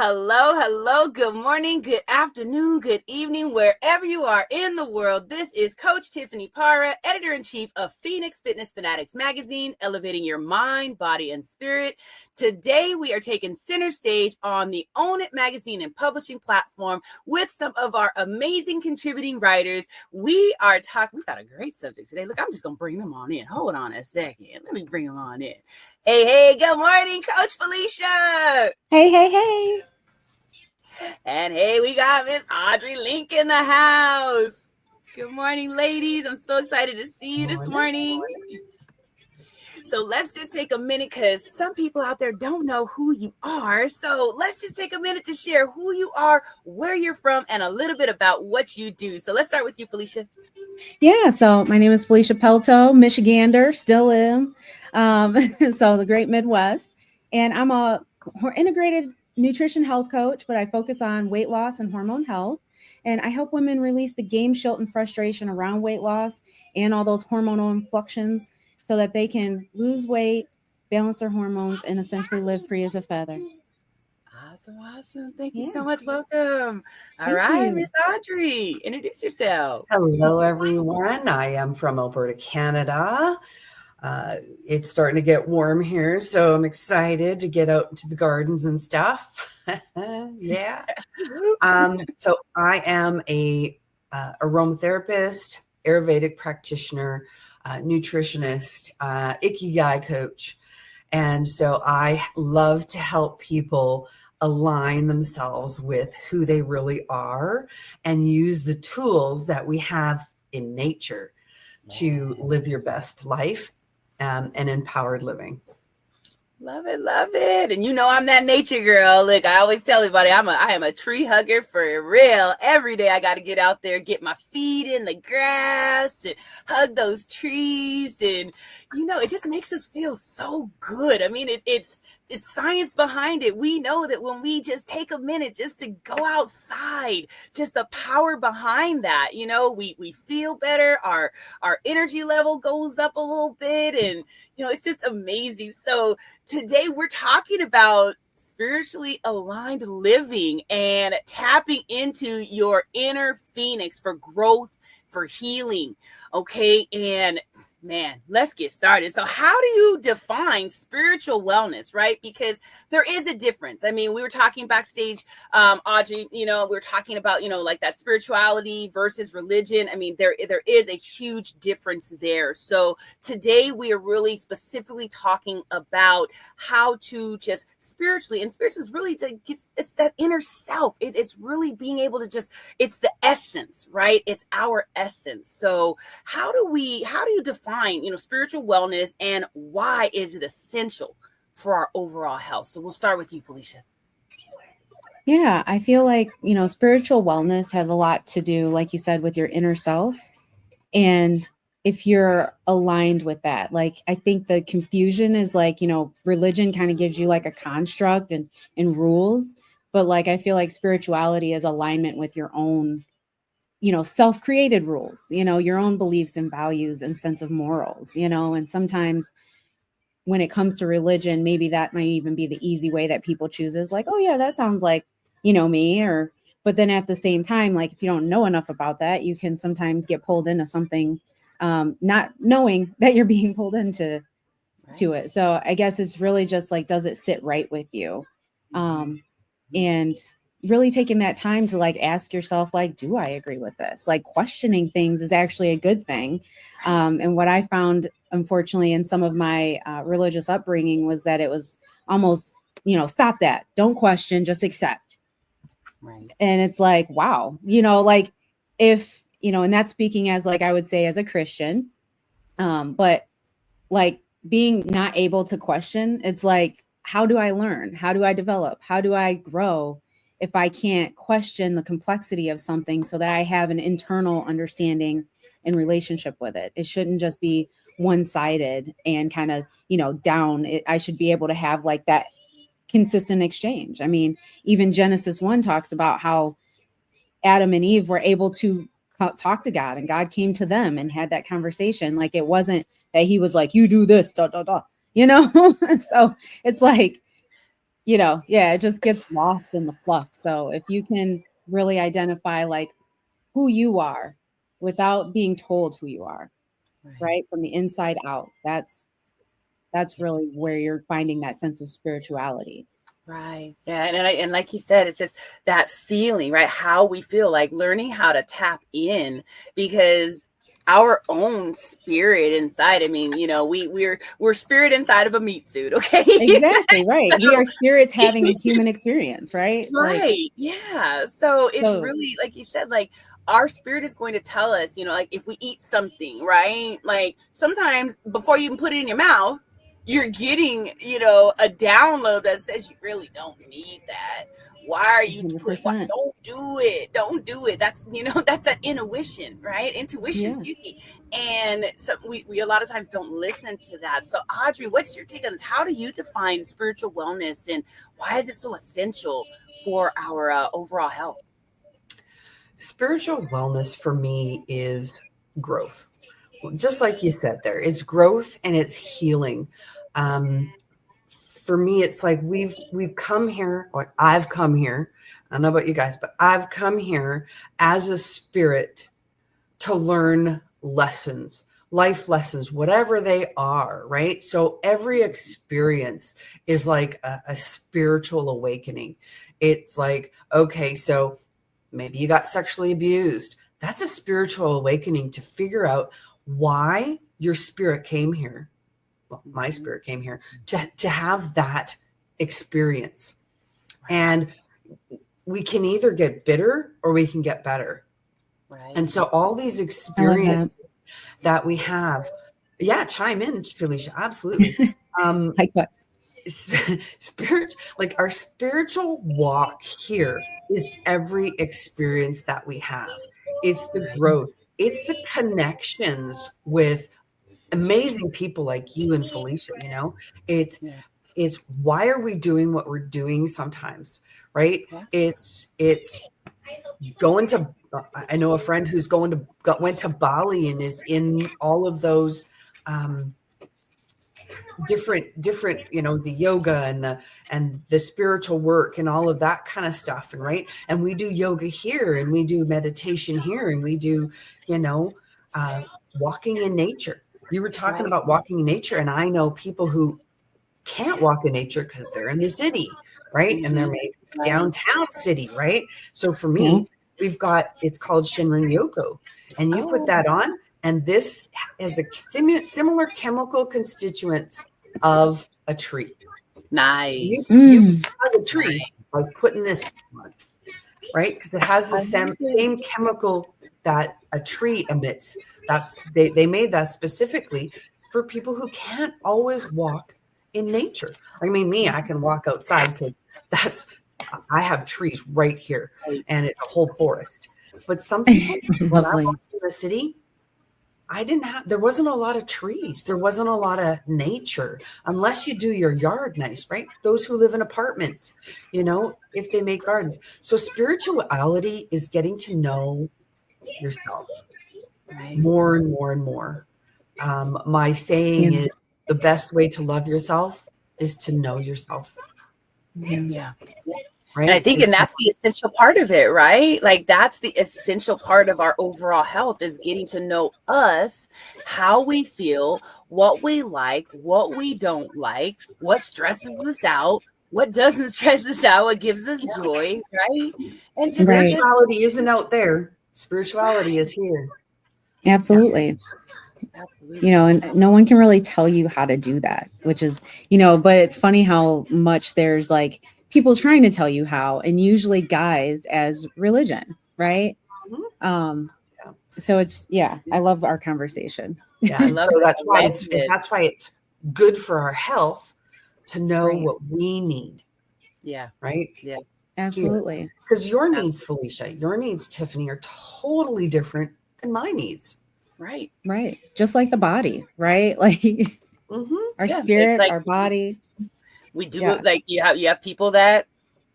Hello, hello, good morning, good afternoon, good evening, wherever you are in the world. This is Coach Tiffany Parra, Editor-in-Chief of Phoenix Fitness Fanatics Magazine, elevating your mind, body, and spirit. Today, we are taking center stage on the Own It magazine and publishing platform with some of our amazing contributing writers. We got a great subject today. Look, I'm just going to bring them on in. Hold on a second. Let me bring them on in. Hey, good morning, Coach Felicia. Hey. And hey, we got Miss Audrey Link in the house. Good morning, ladies. I'm so excited to see you this morning. So let's just take a minute because some people out there don't know who you are. So let's just take a minute to share who you are, where you're from, and a little bit about what you do. So let's start with you, Felicia. Yeah, so my name is Felicia Pelto, Michigander, still am. So the great Midwest. And I'm a integrated nutrition health coach, but I focus on weight loss and hormone health. And I help women release the game, guilt, and frustration around weight loss and all those hormonal influxes so that they can lose weight, balance their hormones, and essentially live free as a feather. Awesome. Thank you so much. Welcome. All right, Miss Audrey, introduce yourself. Hello, everyone. I am from Alberta, Canada. It's starting to get warm here, so I'm excited to get out into the gardens and stuff. Yeah. So I am a aromatherapist, Ayurvedic practitioner, nutritionist, Ikigai coach. And so I love to help people align themselves with who they really are and use the tools that we have in nature to live your best life and empowered living. Love it. And you know I'm that nature girl. Look, I always tell everybody I am a tree hugger for real. Every day I got to get out there, get my feet in the grass and hug those trees. And, it just makes us feel so good. I mean, it's science behind it. We know that when we just take a minute just to go outside, just the power behind that, we feel better. Our energy level goes up a little bit and, it's just amazing. So today we're talking about spiritually aligned living and tapping into your inner phoenix for growth, for healing. Okay. And man, let's get started. So how do you define spiritual wellness, right? Because there is a difference. I mean, we were talking backstage, Audrey, we were talking about, like that spirituality versus religion. I mean, there is a huge difference there. So today we are really specifically talking about how to just spiritually, and spiritual is really, it's that inner self. It's really being able to it's the essence, right? It's our essence. So how do you define, spiritual wellness, and why is it essential for our overall health? So we'll start with you, Felicia. Yeah, I feel like, spiritual wellness has a lot to do, like you said, with your inner self. And if you're aligned with that, like, I think the confusion is like, religion kind of gives you like a construct and rules. But like, I feel like spirituality is alignment with your own self-created rules, your own beliefs and values and sense of morals, and sometimes when it comes to religion, maybe that might even be the easy way that people choose is like, oh yeah, that sounds like, me, but then at the same time, like if you don't know enough about that, you can sometimes get pulled into something, not knowing that you're being pulled into it. So I guess it's really just like, does it sit right with you? And really taking that time to like ask yourself, like, do I agree with this? Like questioning things is actually a good thing. And what I found, unfortunately, in some of my religious upbringing was that it was almost, stop that. Don't question, just accept. Right. And it's like, wow, like if, and that's speaking as like, I would say as a Christian, but like being not able to question, it's like, how do I learn? How do I develop? How do I grow if I can't question the complexity of something so that I have an internal understanding and relationship with it? It shouldn't just be one-sided and kind of, down. I should be able to have like that consistent exchange. I mean, even Genesis 1 talks about how Adam and Eve were able to talk to God and God came to them and had that conversation. Like it wasn't that he was like, you do this, So it's like, it just gets lost in the fluff. So if you can really identify like who you are without being told who you are, Right. right? From the inside out, that's really where you're finding that sense of spirituality. Right. Yeah. And like you said, it's just that feeling, right? How we feel, like learning how to tap in, because our own spirit inside. I mean, we're spirit inside of a meat suit, okay? Exactly, right. We So are spirits having a human experience, right? Like, right. Yeah. So it's so really, like you said, like our spirit is going to tell us, like if we eat something, right? Like sometimes before you even put it in your mouth, you're getting, a download that says you really don't need that. Why are you $100%. don't do it. Don't do it. That's, that's an intuition, right? Intuition, Yeah. excuse me. And so we a lot of times don't listen to that. So Audrey, what's your take on this? How do you define spiritual wellness, and why is it so essential for our overall health? Spiritual wellness for me is growth. Just like you said there, it's growth and it's healing. Um, for me, it's like we've come here, or I've come here. I don't know about you guys, but I've come here as a spirit to learn lessons, life lessons, whatever they are, right? So every experience is like a spiritual awakening. It's like, okay, so maybe you got sexually abused. That's a spiritual awakening to figure out why your spirit came here. Well, my spirit came here to have that experience. And we can either get bitter or we can get better. Right. And so all these I love that. experiences that we have, yeah, chime in, Felicia, absolutely. Likewise. Spirit, like our spiritual walk here is every experience that we have. It's the growth, it's the connections with amazing people like you and Felicia. It's Yeah. it's why are we doing what we're doing sometimes, right? Yeah. It's going to, I know a friend who's went to Bali and is in all of those um different, the yoga and the spiritual work and all of that kind of stuff. And right. And we do yoga here, and we do meditation here, and we do, uh, walking in nature. You were talking Right. about walking in nature, and I know people who can't walk in nature because they're in the city, right? And they're Mhm. maybe Right. downtown city, right? So for Yeah. me, it's called Shinrin Yoko, and you put Oh, that on, and this is a similar chemical constituents of a tree. So you nice. you Mm. have a tree by putting this on, right? Because it has the I love it. same chemical that a tree emits. They made that specifically for people who can't always walk in nature. I mean, me, I can walk outside because I have trees right here, Right. and it's a whole forest. But some people, when I Lovely. walked through the city, there wasn't a lot of trees. There wasn't a lot of nature unless you do your yard nice, right? Those who live in apartments, if they make gardens. So spirituality is getting to know yourself Right. more and more and more. My saying Yeah. is the best way to love yourself is to know yourself, Yeah. Yeah. And I right? think, and that's the essential part of it, right? Like that's the essential part of our overall health, is getting to know us, how we feel, what we like, what we don't like, what stresses us out, what doesn't stress us out, what gives us joy, right? And Right. just Spirituality isn't out there. Spirituality right. is here. Absolutely. Absolutely. And no one can really tell you how to do that, which is, but it's funny how much there's like people trying to tell you how, and usually guys as religion, right? Mhm. Um, Yeah. so yeah, I love our conversation. Yeah, I and love so it. that's I why love it's it. that's why it's good for our health to know Right. what we need, Yeah. right? Yeah. Here. Absolutely. Because your needs, Absolutely. Felicia, your needs, Tiffany, are totally different than my needs. Right. Right. Just like the body, right? Like Mm-hmm. our Yeah. It's spirit, like our body. we do Yeah. it, like you have people that,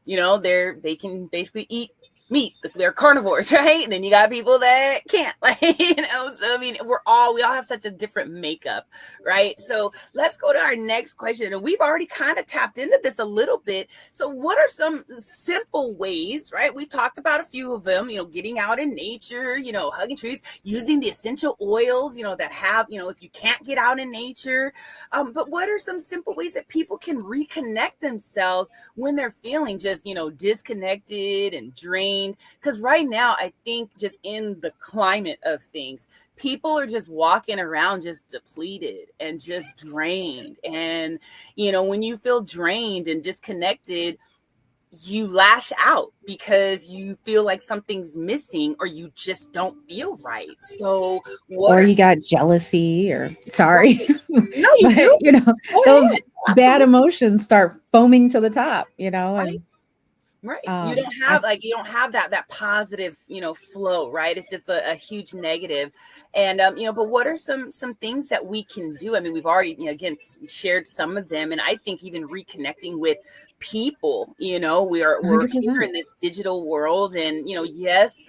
they can basically eat, meat, they're carnivores, right? And then you got people that can't, like, so I mean, we all have such a different makeup, right? So let's go to our next question. And we've already kind of tapped into this a little bit. So what are some simple ways, right? We talked about a few of them, getting out in nature, hugging trees, using the essential oils, that have, if you can't get out in nature. But what are some simple ways that people can reconnect themselves when they're feeling just, disconnected and drained? Because right now, I think just in the climate of things, people are just walking around just depleted and just drained. And, when you feel drained and disconnected, you lash out because you feel like something's missing or you just don't feel right. So or you got jealousy or sorry. No, you but, do. those bad emotions start foaming to the top, and right. You don't have that positive, flow, right? It's just a huge negative. And, but what are some things that we can do? I mean, we've already, again, shared some of them. And I think even reconnecting with people, we're 100%. here in this digital world, and, yes,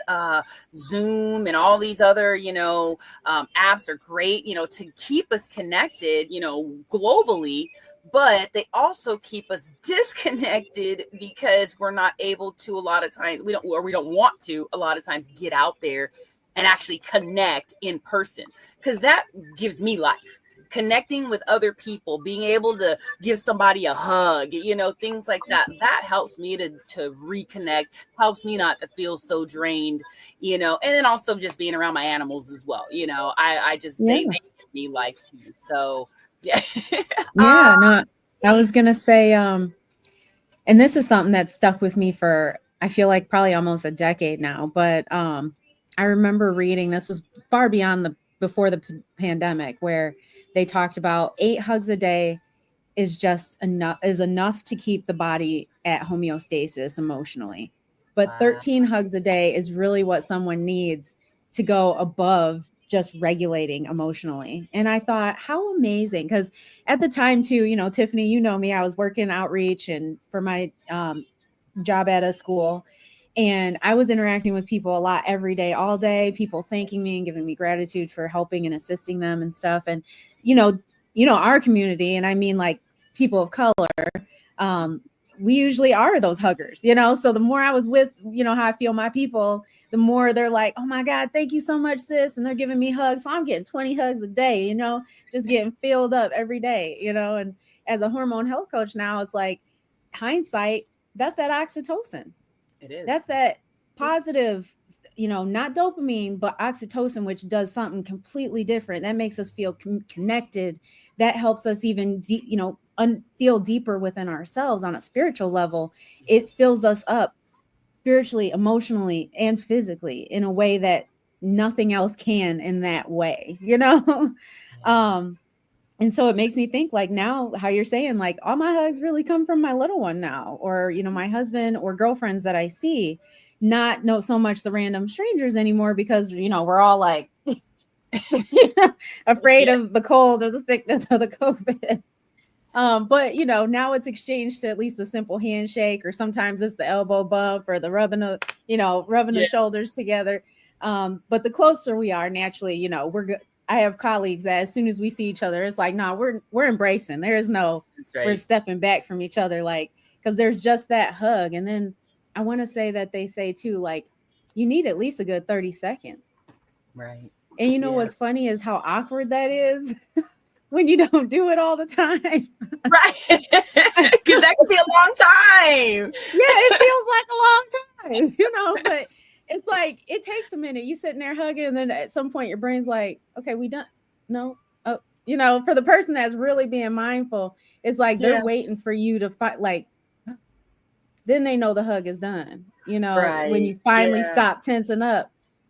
Zoom and all these other, apps are great, to keep us connected, globally. But they also keep us disconnected because we're not able to, a lot of times, we don't want to a lot of times get out there and actually connect in person, because that gives me life. Connecting with other people, being able to give somebody a hug, things like that, that helps me to reconnect, helps me not to feel so drained, and then also just being around my animals as well. I just, they give me life too. So yeah. Yeah, no, I was gonna say, and this is something that stuck with me for, I feel like probably almost a decade now, but I remember reading, this was far beyond before the pandemic, where they talked about 8 hugs a day is enough to keep the body at homeostasis emotionally. But 13 hugs a day is really what someone needs to go above just regulating emotionally. And I thought, how amazing. Because at the time too, Tiffany, me, I was working outreach and for my job at a school. And I was interacting with people a lot every day, all day, people thanking me and giving me gratitude for helping and assisting them and stuff. And, our community, and I mean like people of color, we usually are those huggers, so the more I was with, how I feel my people, the more they're like, oh my God, thank you so much, sis. And they're giving me hugs. So I'm getting 20 hugs a day, just getting filled up every day, and as a hormone health coach now, it's like hindsight, that's that oxytocin. It is. That's that positive, not dopamine, but oxytocin, which does something completely different. That makes us feel connected. That helps us even, feel deeper within ourselves on a spiritual level. It fills us up spiritually, emotionally, and physically in a way that nothing else can in that way, And so it makes me think, like, now how you're saying, like, all my hugs really come from my little one now, or, my husband or girlfriends that I see, not so much the random strangers anymore, because, we're all like afraid of the cold or the sickness or the COVID. But now it's exchanged to at least the simple handshake, or sometimes it's the elbow bump or the rubbing the shoulders together. But the closer we are, naturally, we're good. I have colleagues that as soon as we see each other, it's like, no, we're embracing. There is no, we're stepping back from each other, like, because there's just that hug. And then I want to say that they say too, like, you need at least a good 30 seconds. Right. And what's funny is how awkward that is when you don't do it all the time. Right. Because that could be a long time. Yeah, it feels like a long time, but it's like, it takes a minute. You sitting there hugging, and then at some point your brain's like, okay, we done. No. Oh, for the person that's really being mindful, it's like they're waiting for you to fight. Like, then they know the hug is done, when you finally stop tensing up.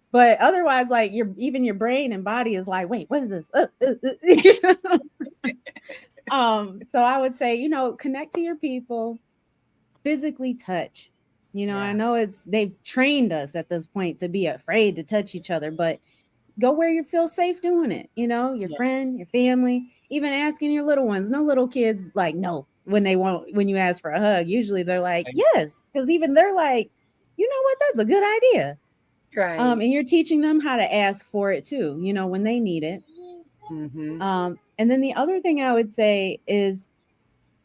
But otherwise, like, even your brain and body is like, wait, what is this? So I would say, connect to your people, physically touch. I know they've trained us at this point to be afraid to touch each other, but go where you feel safe doing it. Your friend, your family, even asking your little ones. No little kids like no when you ask for a hug. Usually they're like, yes, because even they're like, you know what, that's a good idea. Right. And you're teaching them how to ask for it too, you know, when they need it. Mm-hmm. And then the other thing I would say is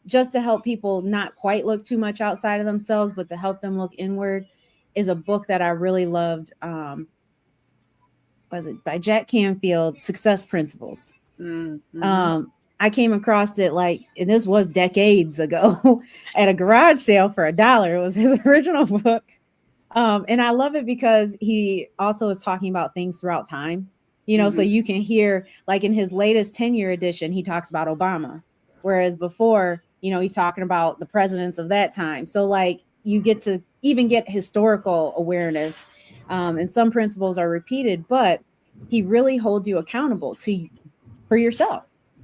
just to help people not quite look too much outside of themselves, but to help them look inward, is a book that I really loved. Was it by Jack Canfield, Success Principles? Mm-hmm. I came across it and this was decades ago at a garage sale for $1. It was his original book. And I love it because he also is talking about things throughout time, you know, so you can hear, like in his latest 10-year edition, he talks about Obama, whereas before, you know, he's talking about the presidents of that time. So like you get to even get historical awareness, and some principles are repeated, but he really holds you accountable for yourself.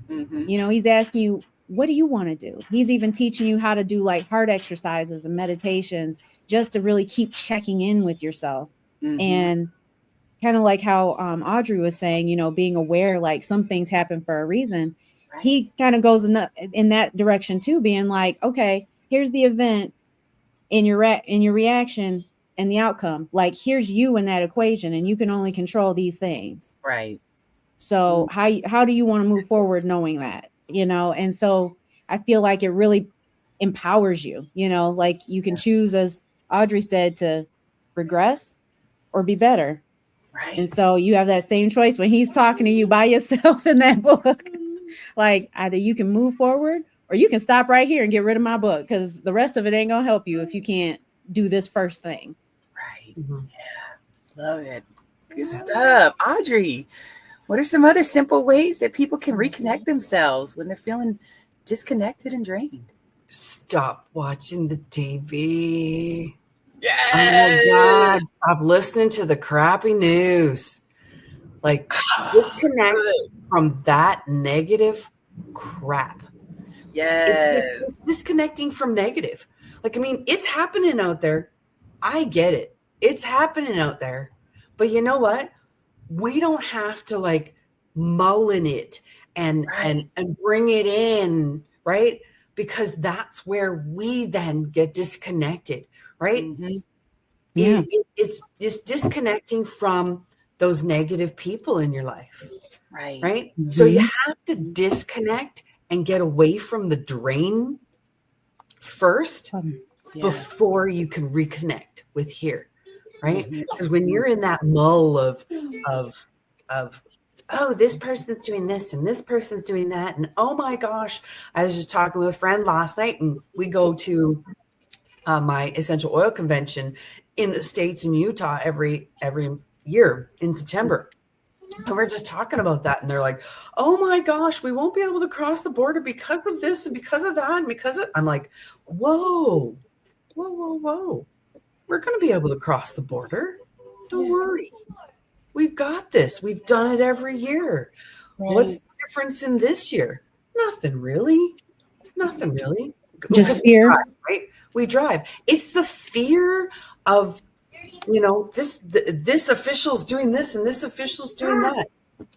Mm-hmm. You know, he's asking you, what do you want to do? He's even teaching you how to do like heart exercises and meditations just to really keep checking in with yourself. Mm-hmm. And kind of like how Audrey was saying, you know, being aware, like some things happen for a reason. Right. He kind of goes in that direction too, being like, okay, here's the event in your reaction and the outcome. Like, here's you in that equation, and you can only control these things. Right. So how do you want to move forward knowing that, you know? And so I feel like it really empowers you, you know, like you can choose, as Audrey said, to regress or be better. Right. And so you have that same choice when he's talking to you by yourself in that book. Like either you can move forward or you can stop right here and get rid of my book, because the rest of it ain't gonna help you if you can't do this first thing. Right. Mm-hmm. Yeah. Love it. Good stuff. Audrey, what are some other simple ways that people can reconnect themselves when they're feeling disconnected and drained? Stop watching the TV. Yes. Oh my God. Stop listening to the crappy news. Like, disconnect from that negative crap. Yes. It's disconnecting from negative. Like, I mean, it's happening out there. I get it. It's happening out there. But you know what? We don't have to like mull in it and bring it in, right? Because that's where we then get disconnected, right? Mm-hmm. Yeah. It's disconnecting from those negative people in your life, right? Mm-hmm. So you have to disconnect and get away from the drain first before you can reconnect with here, right? Because when you're in that mull of oh, this person's doing this and this person's doing that, and oh my gosh, I was just talking with a friend last night, and we go to my essential oil convention in the States in Utah every year in September. And we're just talking about that. And they're like, oh my gosh, we won't be able to cross the border because of this and because of that. And because of, I'm like, whoa. We're going to be able to cross the border. Don't worry. We've got this. We've done it every year. Right. What's the difference in this year? Nothing really. Just fear. Right? We drive. It's the fear of, you know, this official's doing this and this official's doing that.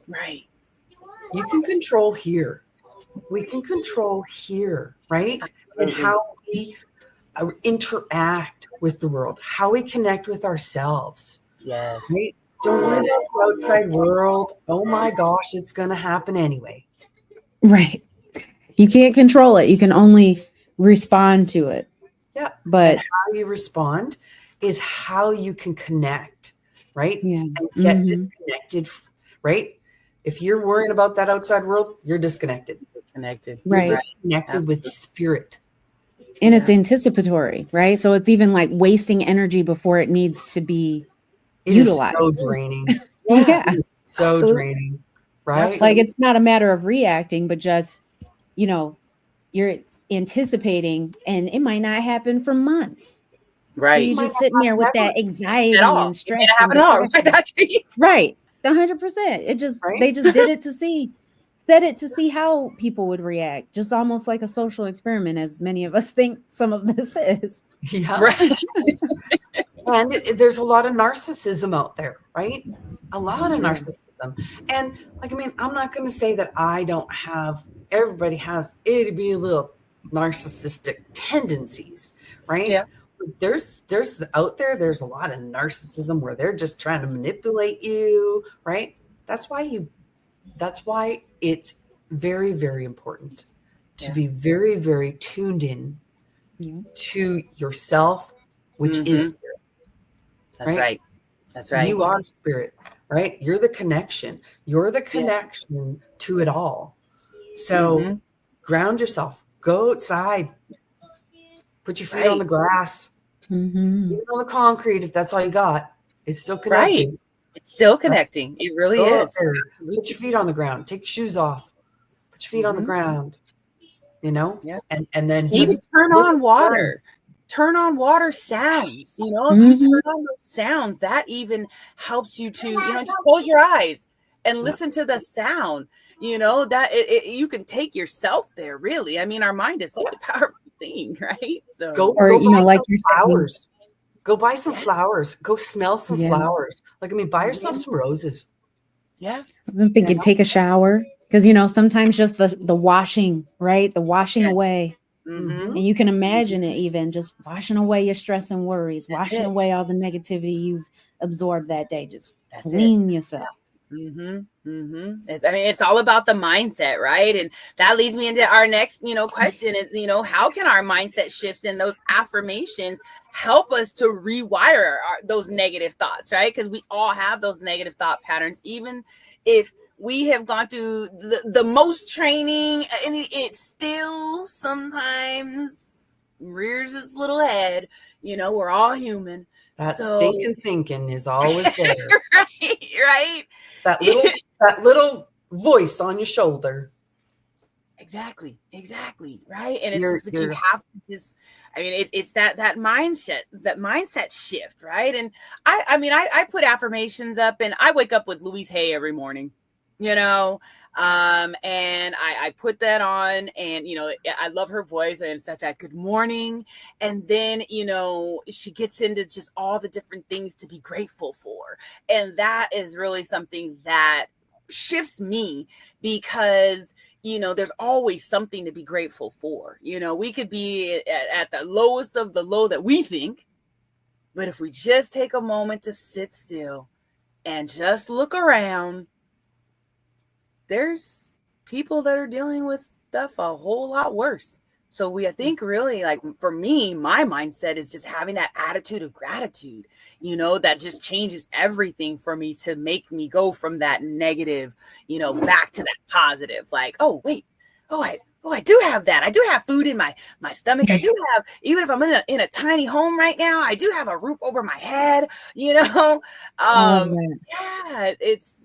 Right. You can control here. We can control here, right? And how we interact with the world, how we connect with ourselves. Yes. Right? Don't worry about the outside world. Oh my gosh, it's going to happen anyway. Right. You can't control it. You can only respond to it. Yeah. But and how you respond is how you can connect, right? Yeah. And get disconnected, right? If you're worrying about that outside world, you're disconnected. Right. You're disconnected with spirit. And it's anticipatory, right? So it's even like wasting energy before it needs to be utilized. It is so draining. Yeah. It is so draining, right? Like it's not a matter of reacting, but just, you know, you're anticipating and it might not happen for months. Right. So you're just sitting there with that anxiety and stress. Right. 100%. It just, they just did it to see how people would react. Just almost like a social experiment, as many of us think some of this is. Yeah. Right. And there's a lot of narcissism out there, right? A lot of narcissism. And like, I mean, I'm not going to say that I don't have, everybody has it'd be a little narcissistic tendencies, right? Yeah. there's out there, there's a lot of narcissism where they're just trying to manipulate you, right? That's why it's very, very important to Yeah. be very, very tuned in Yeah. to yourself, which is Mm-hmm. spirit, That's right? right. That's right. You are spirit, right? You're the connection. You're the Yeah. connection to it all. So Mm-hmm. ground yourself. Go outside. Put your feet on the Right. grass. Mm-hmm. Even on the concrete, if that's all you got, it's still Right. connecting. It's still Right? connecting. It really Go out is. there. Put your Absolutely. feet on the ground. Take your shoes off. Put your feet on the Mm-hmm. ground. You know, Yeah. and then Even just turn look on around. water. Turn on water sounds. If you Mm-hmm. turn on those sounds, that even helps you to, just close your eyes and Yeah. listen to the sound. That you can take yourself there, really. I mean, our mind is such a powerful thing, right? So, Or, Go buy like some you're saying, flowers. Go buy some yeah. flowers. Go smell some yeah. flowers. Like, I mean, buy yourself Mm-hmm. some roses. Yeah. I'm You thinking know? take a shower because sometimes just the washing, right? The washing Yes. away. Mm-hmm. Mm-hmm. And you can imagine it even just washing away your stress and worries, That's washing it. away all the negativity you've absorbed that day. Just That's it. clean yourself. Mm-hmm. Mm-hmm. It's all about the mindset, right? And that leads me into our next, question is, how can our mindset shifts and those affirmations help us to rewire those negative thoughts, right? Because we all have those negative thought patterns, even if we have gone through the most training, and it still sometimes rears its little head. We're all human. That So, stinking thinking is always there. right? That little voice on your shoulder. Exactly, right? And it's You're just, but you you're have to just, I mean, it's that mindset shift, right? And I put affirmations up, and I wake up with Louise Hay every morning, you know, and I put that on, and I love her voice, and it's that good morning, and then she gets into just all the different things to be grateful for, and that is really something that shifts me because there's always something to be grateful for. We could be at the lowest of the low that we think, but if we just take a moment to sit still and just look around, there's people that are dealing with stuff a whole lot worse. So I think really, like, for me, my mindset is just having that attitude of gratitude, that just changes everything for me to make me go from that negative, back to that positive. Like, oh, wait, I do have that. I do have food in my stomach. I do have, even if I'm in a tiny home right now, I do have a roof over my head, you know? I love Um, that.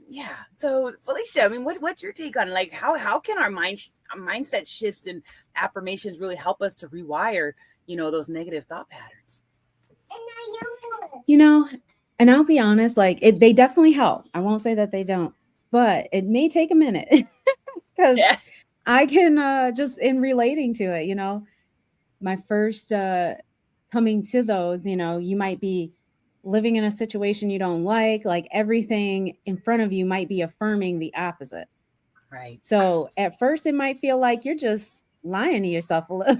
yeah. So, Felicia, I mean, what's your take on, like, how can our mindset shifts and affirmations really help us to rewire, those negative thought patterns? You know, and I'll be honest, like they definitely help. I won't say that they don't, but it may take a minute because Yes. I can just in relating to it, my first coming to those, you might be living in a situation you don't like everything in front of you might be affirming the opposite. Right. So at first it might feel like you're just lying to yourself a little,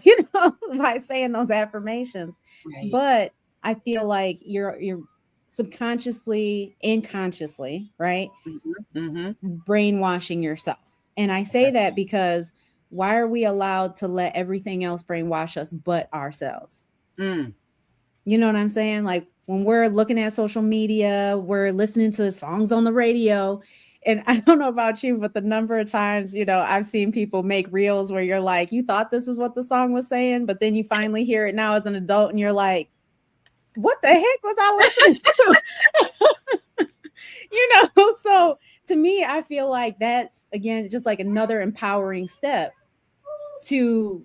by saying those affirmations. Right. But I feel like you're subconsciously and consciously, right? Mm-hmm. Mm-hmm. Brainwashing yourself. And I That's say right. that because why are we allowed to let everything else brainwash us but ourselves? Mm. You know what I'm saying? Like when we're looking at social media, we're listening to songs on the radio. And I don't know about you, but the number of times, I've seen people make reels where you're like, you thought this is what the song was saying, but then you finally hear it now as an adult and you're like, what the heck was I listening to? So to me, I feel like that's again just like another empowering step to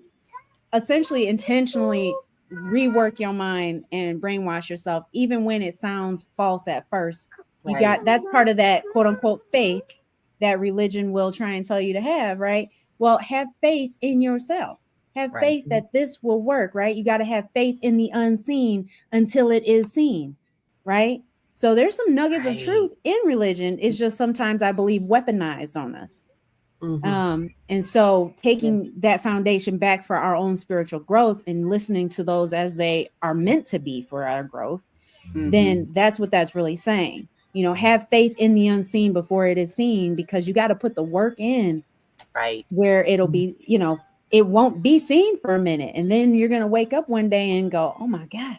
essentially intentionally rework your mind and brainwash yourself, even when it sounds false at first. Right. That's part of that quote unquote faith that religion will try and tell you to have, right? Well, have faith in yourself. Have Right. faith that this will work, right? You got to have faith in the unseen until it is seen, right? So there's some nuggets of Right. truth in religion. It's just sometimes I believe weaponized on us. And so taking that foundation back for our own spiritual growth and listening to those as they are meant to be for our growth, then that's what that's really saying. You know, have faith in the unseen before it is seen, because you got to put the work in, right, where it'll be, you know, it won't be seen for a minute. And then you're going to wake up one day and go, oh my God.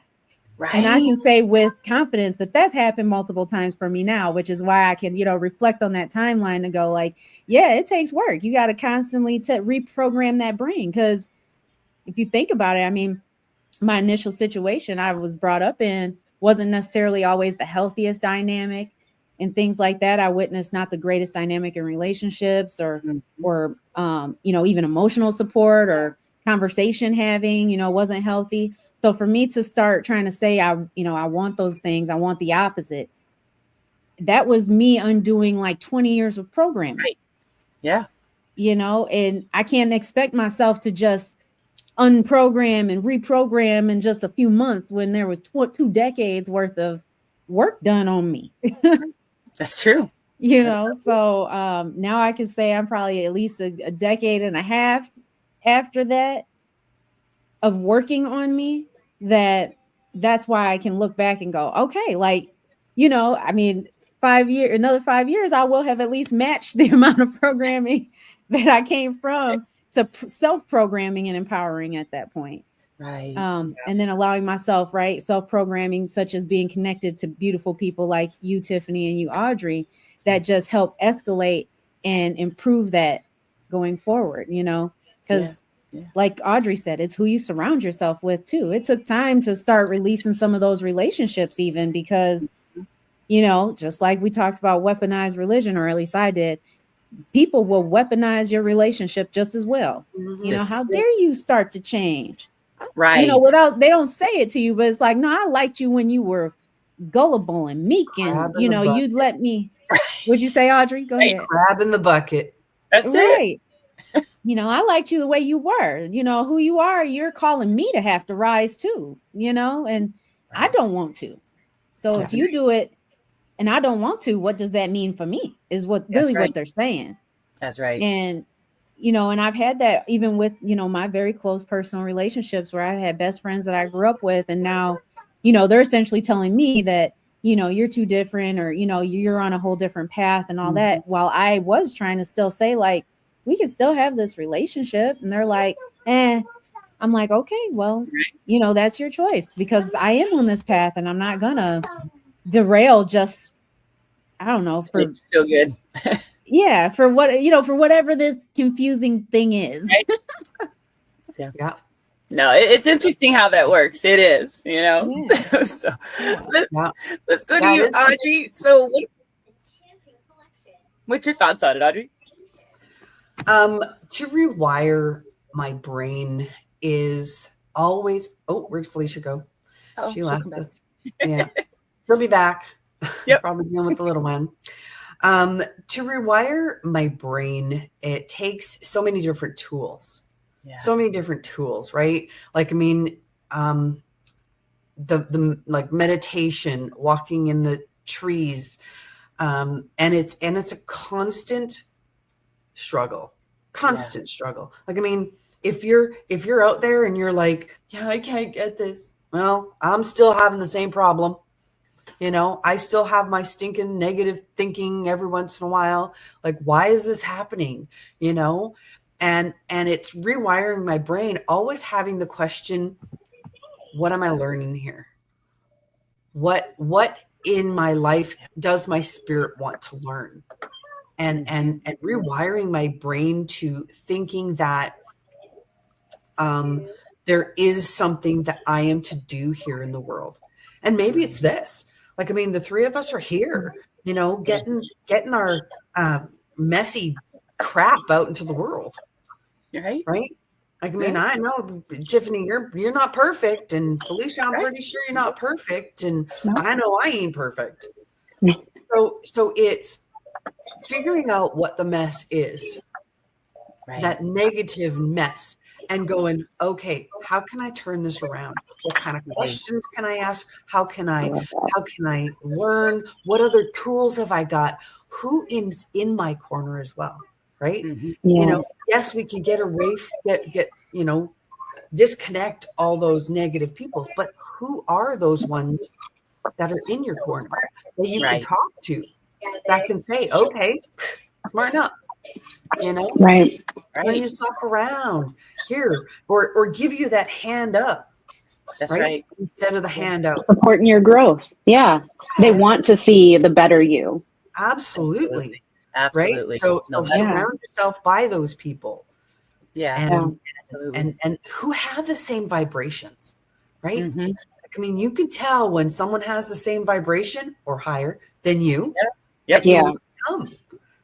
right. And I can say with confidence that that's happened multiple times for me now, which is why I can, you know, reflect on that timeline and go like, yeah, it takes work. You got to constantly reprogram that brain. Because if you think about it, I mean, my initial situation I was brought up in wasn't necessarily always the healthiest dynamic and things like that. I witnessed not the greatest dynamic in relationships or you know, even emotional support or conversation having, you know, wasn't healthy. So for me to start trying to say, you know, I want those things, I want the opposite, that was me undoing like 20 years of programming. Right. Yeah. You know, and I can't expect myself to just unprogram and reprogram in just a few months when there was 2 decades worth of work done on me. That's true. You That's know, so now I can say I'm probably at least a decade and a half after that of working on me, that's why I can look back and go, okay, like, you know, I mean, another 5 years, I will have at least matched the amount of programming that I came from to self-programming and empowering at that point. right. And then allowing myself, right, self-programming, such as being connected to beautiful people like you, Tiffany, and you, Audrey, that just help escalate and improve that going forward, you know, because like Audrey said, it's who you surround yourself with too. It took time to start releasing some of those relationships, even because, you know, just like we talked about weaponized religion, or at least I did, people will weaponize your relationship just as well. You know, how dare you start to change? Right. You know, they don't say it to you, but it's like, no, I liked you when you were gullible and meek, and you know, you'd let me. Would you say, Audrey? Go ahead. Crab in the bucket. That's right. You know, I liked you the way you were. You know, who you are, you're calling me to have to rise too, you know, and I don't want to. So if you do it and I don't want to, what does that mean for me? Is what what they're saying. That's right. And, you know, and I've had that even with, you know, my very close personal relationships where I had best friends that I grew up with. And now, you know, they're essentially telling me that, you know, you're too different, or, you know, you're on a whole different path and all that. While I was trying to still say, like, we can still have this relationship. And they're like, I'm like, okay, well, you know, that's your choice, because I am on this path and I'm not gonna derail just, I don't know, for feel good. yeah, for what, you know, for whatever this confusing thing is. Right? Yeah. No, it's interesting how that works. It is, you know. Yeah. So let's go to you, Audrey. So what's your thoughts on it, Audrey? To rewire my brain is always, where'd Felicia go? She left us. Yeah. She'll be back. Yep. Probably dealing with the little one. To rewire my brain, it takes so many different tools. Yeah. So many different tools, right? Like, I mean, the like meditation, walking in the trees, and it's a constant struggle. Like, I mean, if you're out there and you're like, yeah, I can't get this. Well, I'm still having the same problem. You know, I still have my stinking negative thinking every once in a while. Like, why is this happening? You know, and it's rewiring my brain, always having the question, what am I learning here? What in my life does my spirit want to learn? And rewiring my brain to thinking that there is something that I am to do here in the world. And maybe it's this. Like, I mean, the three of us are here, you know, getting our messy crap out into the world. Right. Right. Like, I mean, I know, Tiffany, you're not perfect. And Felicia, I'm pretty sure you're not perfect. And I know I ain't perfect. So it's figuring out what the mess is, that negative mess, and going, okay, how can I turn this around? What kind of questions can I ask? How can I learn? What other tools have I got? Who is in my corner as well? right? Mhm. You know, Yes. yes, we can get away, get, you know, disconnect all those negative people, but who are those ones that are in your corner that you can Right. talk to, that can say, okay, smarten up, you know, Right. turn Right. yourself around here, or give you that hand up, That's right? right. Instead of the hand out. Supporting your growth. Yeah. They Yeah, want to see the better you. absolutely. Absolutely. Right. Absolutely. So No, that's Yeah. surround yourself by those people, yeah. Yeah. and Absolutely. who have the same vibrations, right? Mhm. I mean, you can tell when someone has the same vibration or higher than you, Yep. that you Yeah. want to come,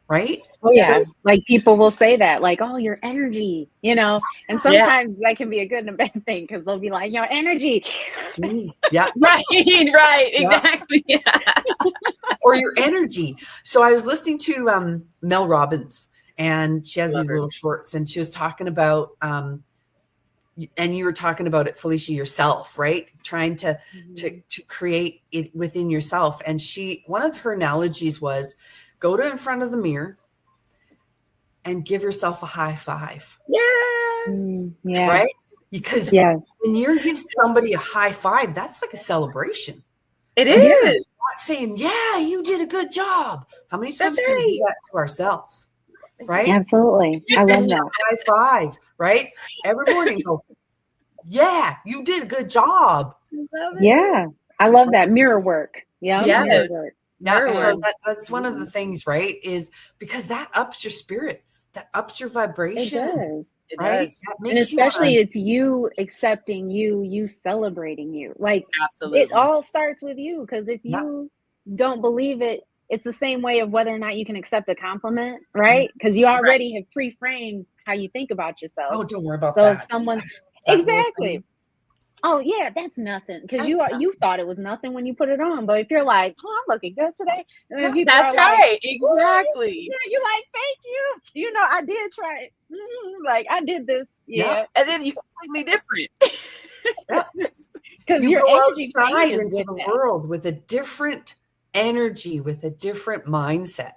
right? Oh Yeah. yeah. Like people will say that, like, oh, your energy, you know, and Yeah. sometimes that can be a good and a bad thing because they'll be like, your energy. Yeah, Right. Right. yeah. Exactly. Yeah. Or your energy. So I was listening to Mel Robbins, and she has Love these her. little shorts, and she was talking about and you were talking about it, Felicia, yourself, right? Trying to create it within yourself. And one of her analogies was, go to in front of the mirror and give yourself a high five, Yes. Yeah. right? Because Yeah. when you give somebody a high five, that's like a celebration, It right? Yeah. is. Not saying, yeah, you did a good job. How many That's times do we do right. that to ourselves, That's right? right. Absolutely. Give I love them that. a high five, right? Every morning, go, yeah, you did a good job. Love it. Yeah. I love that mirror work. Yeah. Mirror Yes. work. Yeah, Mirror work. so that's one of the things, right? Is because that ups your spirit, that ups your It vibration, does. It right? does. That And makes you want especially it's you accepting you, you celebrating you. Like it Absolutely. all starts with you. Because if yeah, you don't believe it, it's the same way of whether or not you can accept a compliment, right? Because you Right. already have pre-framed how you think about yourself. oh, don't worry about So if that. someone That little exactly, thing. oh yeah, that's nothing. Because That's you thought it was nothing when you put it on. But if you're like, oh, I'm looking good today, and then yeah, people That's are like, right. what? Exactly. Yeah, you like, thank you. You know, I did try it. Like I did this. yeah, Yeah. And then you completely different. yeah. Because You your go energy outside changes into with the that. world with a different energy, with a different mindset, That's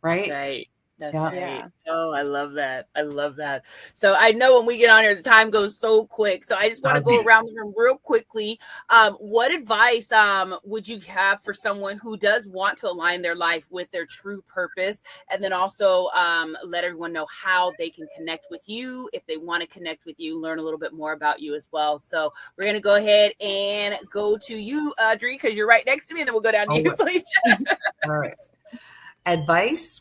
right? right. That's Yeah. right. Yeah. Oh, I love that. I love that. So I know when we get on here, the time goes so quick. So I just want to Doesn't go it? around the room real quickly. What advice would you have for someone who does want to align their life with their true purpose, and then also let everyone know how they can connect with you if they want to connect with you, learn a little bit more about you as well. So we're gonna go ahead and go to you, Audrey, because you're right next to me, and then we'll go down to All you, right. please. All right. Advice,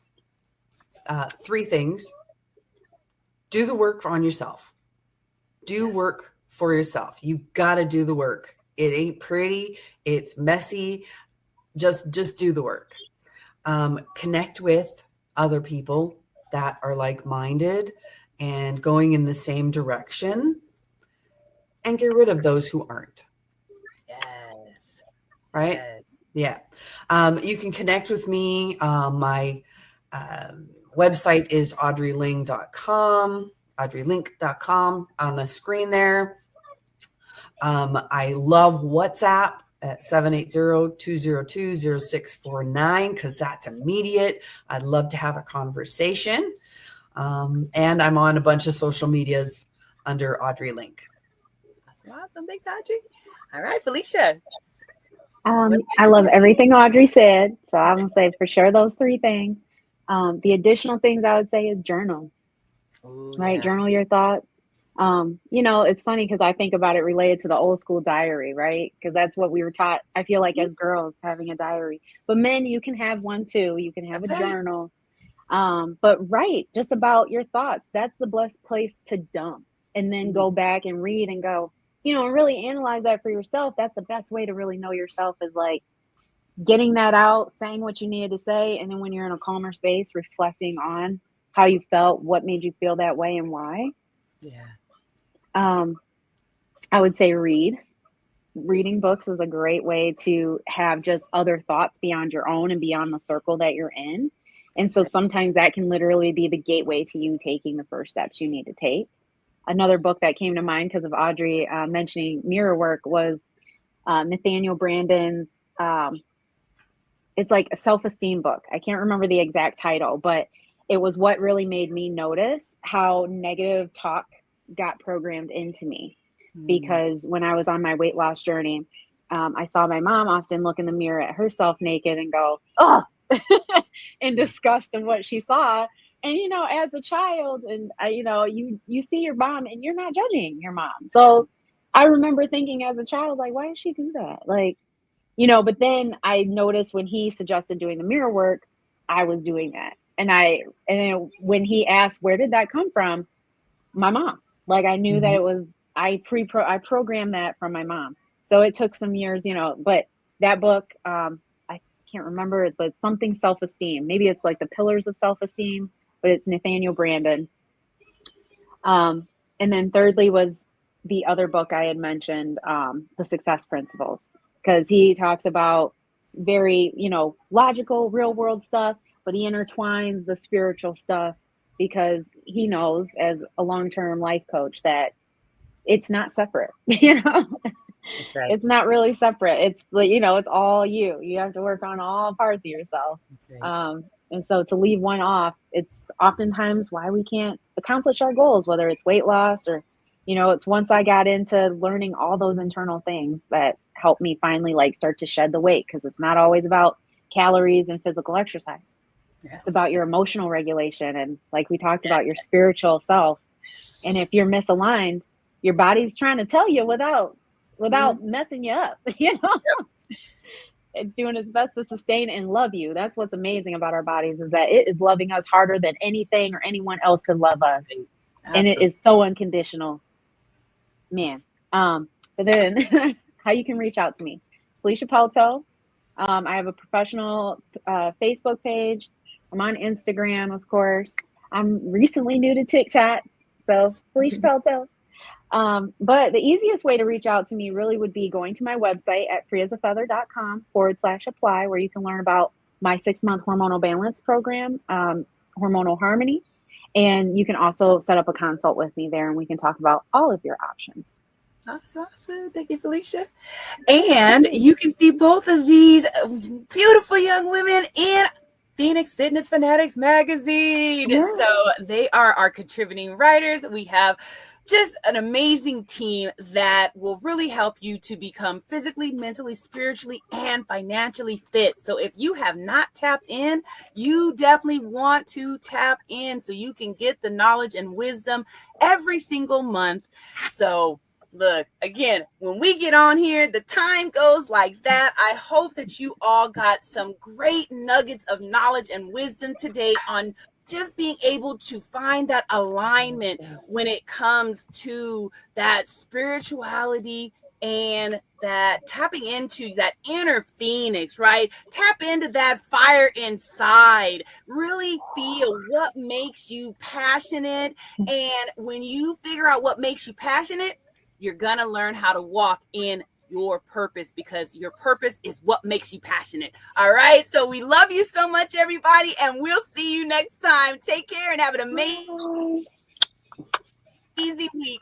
three things. Do the work on yourself. Do work for yourself. You got to do the work. It ain't pretty. It's messy. Just do the work. Connect with other people that are like-minded and going in the same direction, and get rid of those who aren't. Yes. Right? Yes. Yeah. You can connect with me. My website is audreyling.com, audreylink.com on the screen there. I love WhatsApp at 780-202-0649 because that's immediate. I'd love to have a conversation. And I'm on a bunch of social medias under Audrey Link. Awesome. Thanks, Audrey. All right, Felicia. I love everything Audrey said. So I'm gonna say for sure those three things. The additional things I would say is journal, Oh, right? yeah. Journal your thoughts. You know, it's funny because I think about it related to the old school diary, right? Because that's what we were taught, I feel like, as girls, having a diary. But men, you can have one too. You can have That's a right. journal. But right, just about your thoughts. That's the best place to dump and then go back and read and go, you know, and really analyze that for yourself. That's the best way to really know yourself, is like getting that out, saying what you needed to say, and then when you're in a calmer space, reflecting on how you felt, what made you feel that way, and why. Yeah. Um, I would say read. Reading books is a great way to have just other thoughts beyond your own and beyond the circle that you're in. And so sometimes that can literally be the gateway to you taking the first steps you need to take. Another book that came to mind because of Audrey mentioning mirror work was Nathaniel Brandon's. It's like a self-esteem book. I can't remember the exact title, but it was what really made me notice how negative talk got programmed into me. Because when I was on my weight loss journey, I saw my mom often look in the mirror at herself naked and go, oh, in disgust of what she saw. And, you know, as a child, and you know, you see your mom and you're not judging your mom. So I remember thinking as a child, like, why does she do that? Like, you know, but then I noticed when he suggested doing the mirror work, I was doing that. And then when he asked, where did that come from? My mom. Like, I knew that it was, I programmed that from my mom. So it took some years, you know, but that book, I can't remember it, but it's something self-esteem. Maybe it's like the pillars of self-esteem, but it's Nathaniel Branden. And then thirdly was the other book I had mentioned, The Success Principles, because he talks about very, you know, logical, real world stuff, but he intertwines the spiritual stuff because he knows as a long-term life coach that it's not separate, you know. That's right. It's not really separate. It's like, you know, it's all you. You have to work on all parts of yourself. That's right. And so to leave one off, it's oftentimes why we can't accomplish our goals, whether it's weight loss or, you know, it's once I got into learning all those internal things that helped me finally like start to shed the weight, because it's not always about calories and physical exercise. Yes. It's about your emotional regulation. And like we talked about, your spiritual self. And if you're misaligned, your body's trying to tell you without messing you up, you know. It's doing its best to sustain and love you. That's what's amazing about our bodies, is that it is loving us harder than anything or anyone else could love us. Absolutely. And it is so unconditional, man. But then how you can reach out to me, Felicia Pelto. I have a professional Facebook page. I'm on Instagram, of course. I'm recently new to TikTok, so Felicia Pelto. But the easiest way to reach out to me really would be going to my website at freeasafeather.com/apply, where you can learn about my 6-month hormonal balance program, Hormonal Harmony. And you can also set up a consult with me there, and we can talk about all of your options. Awesome. Thank you, Felicia. And you can see both of these beautiful young women in Phoenix Fitness Fanatics magazine. Yeah. So they are our contributing writers. We have just an amazing team that will really help you to become physically, mentally, spiritually, and financially fit. So if you have not tapped in, you definitely want to tap in so you can get the knowledge and wisdom every single month. So look, again, when we get on here, the time goes like that. I hope that you all got some great nuggets of knowledge and wisdom today on just being able to find that alignment when it comes to that spirituality and that tapping into that inner phoenix, right? Tap into that fire inside. Really feel what makes you passionate. And when you figure out what makes you passionate, you're going to learn how to walk in your purpose, because your purpose is what makes you passionate. All right. So we love you so much, everybody. And we'll see you next time. Take care and have an amazing week.